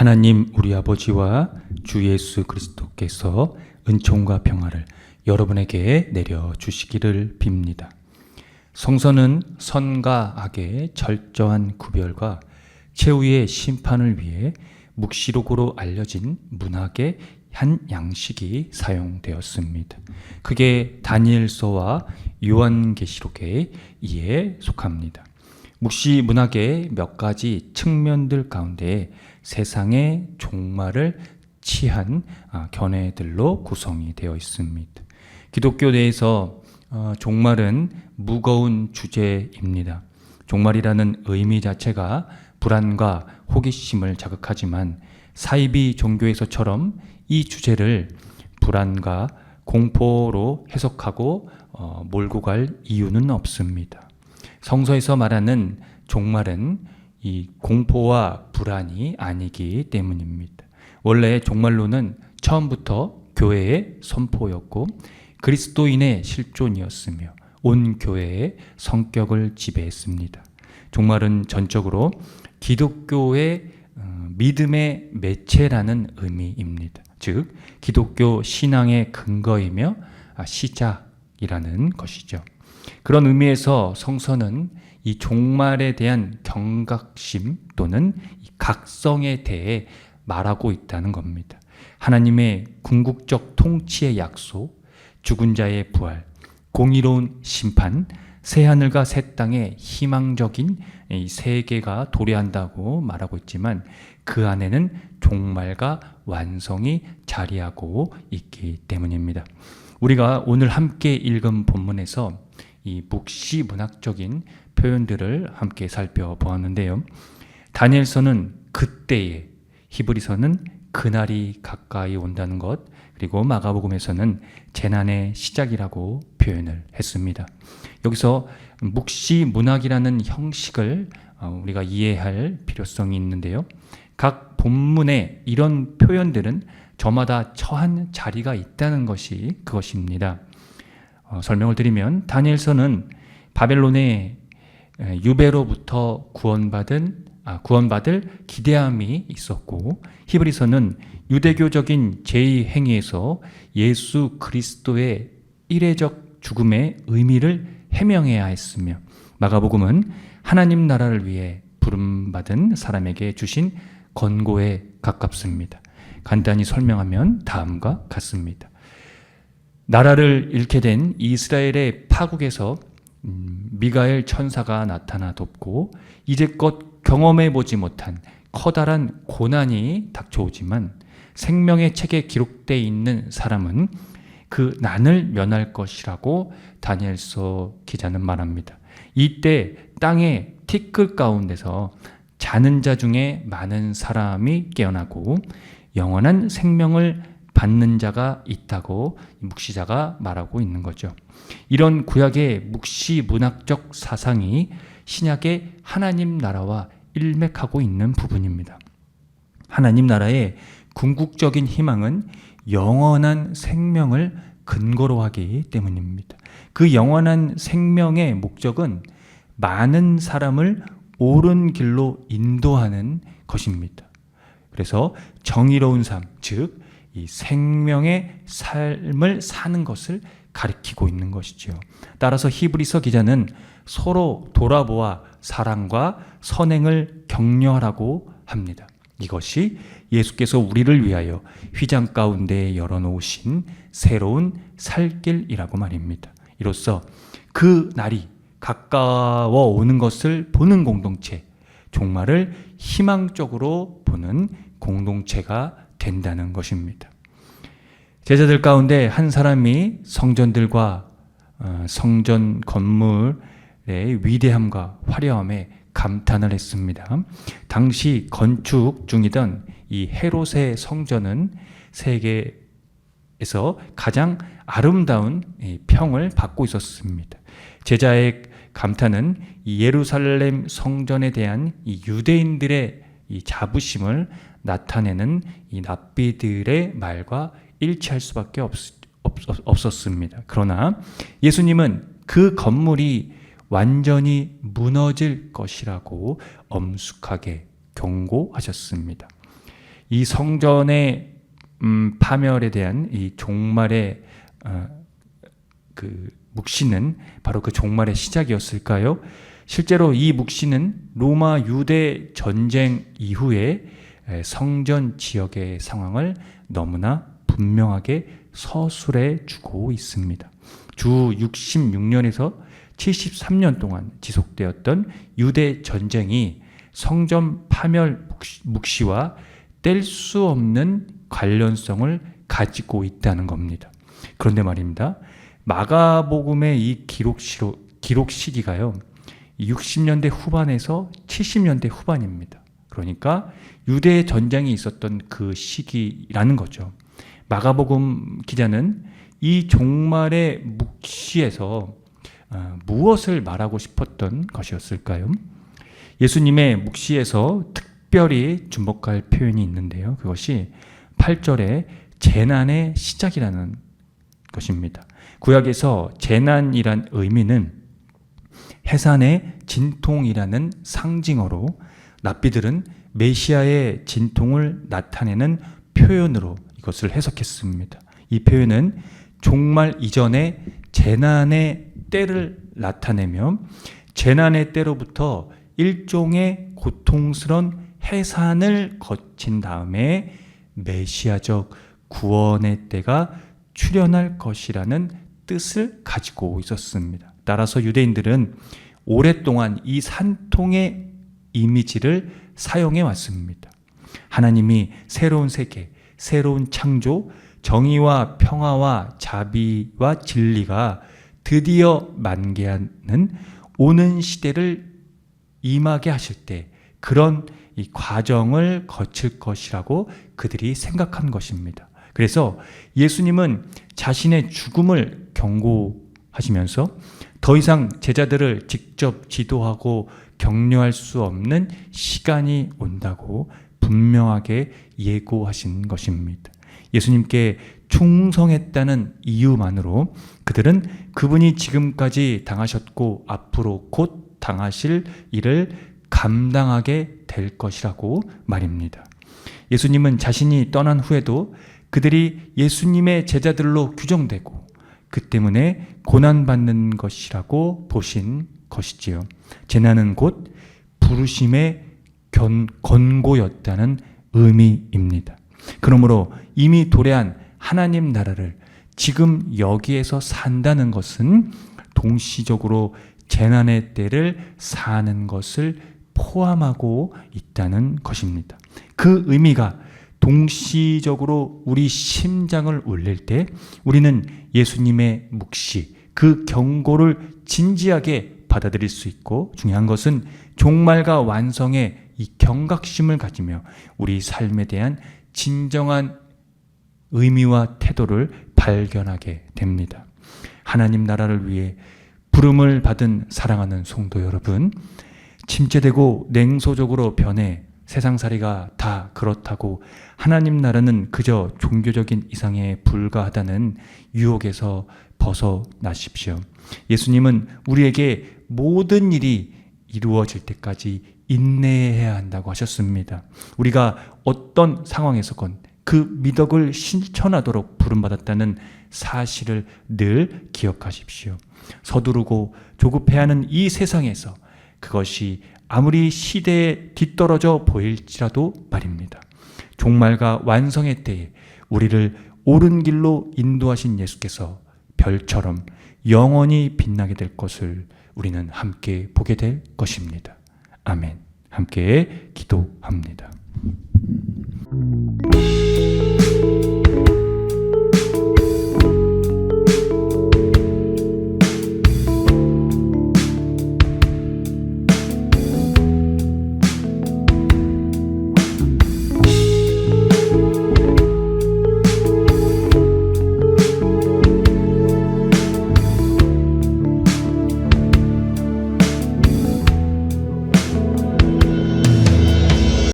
하나님 우리 아버지와 주 예수 그리스도께서 은총과 평화를 여러분에게 내려주시기를 빕니다. 성서는 선과 악의 철저한 구별과 최후의 심판을 위해 묵시록으로 알려진 문학의 한 양식이 사용되었습니다. 그게 다니엘서와 요한계시록에 이에 속합니다. 묵시 문학의 몇 가지 측면들 가운데 세상의 종말을 취한 견해들로 구성이 되어 있습니다. 기독교 내에서 종말은 무거운 주제입니다. 종말이라는 의미 자체가 불안과 호기심을 자극하지만 사이비 종교에서처럼 이 주제를 불안과 공포로 해석하고 몰고 갈 이유는 없습니다. 성서에서 말하는 종말은 이 공포와 불안이 아니기 때문입니다. 원래 종말론은 처음부터 교회의 선포였고 그리스도인의 실존이었으며 온 교회의 성격을 지배했습니다. 종말은 전적으로 기독교의 믿음의 매체라는 의미입니다. 즉 기독교 신앙의 근거이며 시작이라는 것이죠. 그런 의미에서 성서는 이 종말에 대한 경각심 또는 각성에 대해 말하고 있다는 겁니다. 하나님의 궁극적 통치의 약속, 죽은 자의 부활, 공의로운 심판, 새하늘과 새 땅의 희망적인 이 세계가 도래한다고 말하고 있지만 그 안에는 종말과 완성이 자리하고 있기 때문입니다. 우리가 오늘 함께 읽은 본문에서 이 묵시 문학적인 표현들을 함께 살펴보았는데요. 다니엘서는 그때에, 히브리서는 그날이 가까이 온다는 것, 그리고 마가복음에서는 재난의 시작이라고 표현을 했습니다. 여기서 묵시 문학이라는 형식을 우리가 이해할 필요성이 있는데요. 각 본문에 이런 표현들은 저마다 처한 자리가 있다는 것이 그것입니다. 설명을 드리면 다니엘서는 바벨론의 유배로부터 구원받을 기대함이 있었고 히브리서는 유대교적인 제2행위에서 예수 그리스도의 이례적 죽음의 의미를 해명해야 했으며 마가복음은 하나님 나라를 위해 부름받은 사람에게 주신 권고에 가깝습니다. 간단히 설명하면 다음과 같습니다. 나라를 잃게 된 이스라엘의 파국에서 미가엘 천사가 나타나 돕고 이제껏 경험해보지 못한 커다란 고난이 닥쳐오지만 생명의 책에 기록되어 있는 사람은 그 난을 면할 것이라고 다니엘서 기자는 말합니다. 이때 땅의 티끌 가운데서 자는 자 중에 많은 사람이 깨어나고 영원한 생명을 받는 자가 있다고 묵시자가 말하고 있는 거죠. 이런 구약의 묵시 문학적 사상이 신약의 하나님 나라와 일맥하고 있는 부분입니다. 하나님 나라의 궁극적인 희망은 영원한 생명을 근거로 하기 때문입니다. 그 영원한 생명의 목적은 많은 사람을 옳은 길로 인도하는 것입니다. 그래서 정의로운 삶, 즉 이 생명의 삶을 사는 것을 가리키고 있는 것이죠. 따라서 히브리서 기자는 서로 돌아보아 사랑과 선행을 격려하라고 합니다. 이것이 예수께서 우리를 위하여 휘장 가운데 열어놓으신 새로운 살길이라고 말입니다. 이로써 그 날이 가까워 오는 것을 보는 공동체, 종말을 희망적으로 보는 공동체가 된다는 것입니다. 제자들 가운데 한 사람이 성전들과 성전 건물의 위대함과 화려함에 감탄을 했습니다. 당시 건축 중이던 이 헤롯의 성전은 세계에서 가장 아름다운 평을 받고 있었습니다. 제자의 감탄은 이 예루살렘 성전에 대한 이 유대인들의 이 자부심을 나타내는 이 랍비들의 말과 일치할 수밖에 없었습니다. 그러나 예수님은 그 건물이 완전히 무너질 것이라고 엄숙하게 경고하셨습니다. 이 성전의 파멸에 대한 이 종말의 그 묵시는 바로 그 종말의 시작이었을까요? 실제로 이 묵시는 로마 유대 전쟁 이후에 성전 지역의 상황을 너무나 분명하게 서술해 주고 있습니다. 주 66년에서 73년 동안 지속되었던 유대 전쟁이 성전 파멸 묵시와 뗄 수 없는 관련성을 가지고 있다는 겁니다. 그런데 말입니다. 마가복음의 이 기록 시기가요. 60년대 후반에서 70년대 후반입니다. 그러니까 유대 전쟁이 있었던 그 시기라는 거죠. 마가복음 기자는 이 종말의 묵시에서 무엇을 말하고 싶었던 것이었을까요? 예수님의 묵시에서 특별히 주목할 표현이 있는데요. 그것이 8절에 재난의 시작이라는 것입니다. 구약에서 재난이란 의미는 해산의 진통이라는 상징어로 랍비들은 메시아의 진통을 나타내는 표현으로 이것을 해석했습니다. 이 표현은 종말 이전에 재난의 때를 나타내며 재난의 때로부터 일종의 고통스러운 해산을 거친 다음에 메시아적 구원의 때가 출현할 것이라는 뜻을 가지고 있었습니다. 따라서 유대인들은 오랫동안 이 산통의 이미지를 사용해 왔습니다. 하나님이 새로운 세계, 새로운 창조, 정의와 평화와 자비와 진리가 드디어 만개하는 오는 시대를 임하게 하실 때 그런 이 과정을 거칠 것이라고 그들이 생각한 것입니다. 그래서 예수님은 자신의 죽음을 경고하시면서 더 이상 제자들을 직접 지도하고 격려할 수 없는 시간이 온다고 분명하게 예고하신 것입니다. 예수님께 충성했다는 이유만으로 그들은 그분이 지금까지 당하셨고 앞으로 곧 당하실 일을 감당하게 될 것이라고 말입니다. 예수님은 자신이 떠난 후에도 그들이 예수님의 제자들로 규정되고 그 때문에 고난받는 것이라고 보신 것이지요. 재난은 곧 부르심의 권고였다는 의미입니다. 그러므로 이미 도래한 하나님 나라를 지금 여기에서 산다는 것은 동시적으로 재난의 때를 사는 것을 포함하고 있다는 것입니다. 그 의미가 동시적으로 우리 심장을 울릴 때 우리는 예수님의 묵시, 그 경고를 진지하게 받아들일 수 있고, 중요한 것은 종말과 완성의 이 경각심을 가지며 우리 삶에 대한 진정한 의미와 태도를 발견하게 됩니다. 하나님 나라를 위해 부름을 받은 사랑하는 성도 여러분, 침체되고 냉소적으로 변해 세상살이가 다 그렇다고 하나님 나라는 그저 종교적인 이상에 불과하다는 유혹에서 벗어나십시오. 예수님은 우리에게 모든 일이 이루어질 때까지 인내해야 한다고 하셨습니다. 우리가 어떤 상황에서건 그 미덕을 실천하도록 부름받았다는 사실을 늘 기억하십시오. 서두르고 조급해하는 이 세상에서 그것이 아무리 시대에 뒤떨어져 보일지라도 말입니다. 종말과 완성의 때에 우리를 옳은 길로 인도하신 예수께서 별처럼 영원히 빛나게 될 것을 우리는 함께 보게 될 것입니다. 아멘. 함께 기도합니다.